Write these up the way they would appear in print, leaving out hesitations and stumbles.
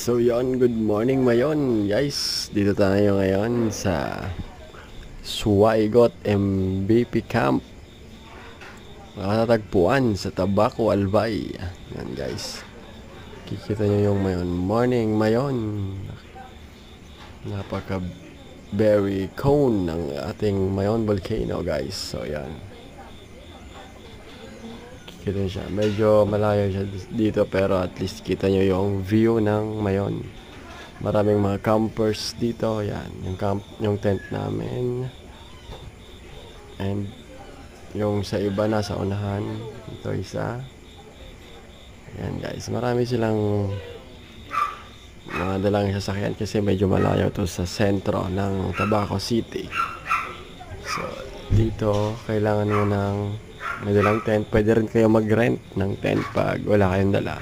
So yon, good morning mayon guys. Dito tayo ngayon sa Suwaygot MVP Camp. Nakatatagpuan sa Tabaco, Albay. Yan guys. Kikita nyo yung mayon. Morning mayon. Napaka berry cone ng ating mayon volcano guys. So yan. Kikita nyo siya. Medyo malayo siya dito pero at least kita nyo yung view ng mayon. Maraming mga campers dito. Yan, yung tent namin. And yung sa iba nasa unahan. Ito isa. Ayan guys, marami silang mga dalang sasakyan kasi medyo malayo to sa sentro ng Tabaco City. So, dito kailangan mo ng may dalang tent. Pwede rin kayo mag-rent ng tent pag wala kayong dala.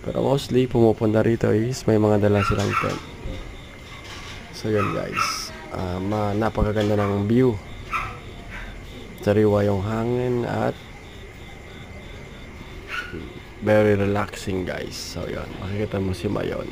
Pero mostly, pumupunta rito is may mga dala silang tent. So yun guys, napakaganda ng view. Sariwa yung hangin at very relaxing guys. So yun, makikita mo si Mayon.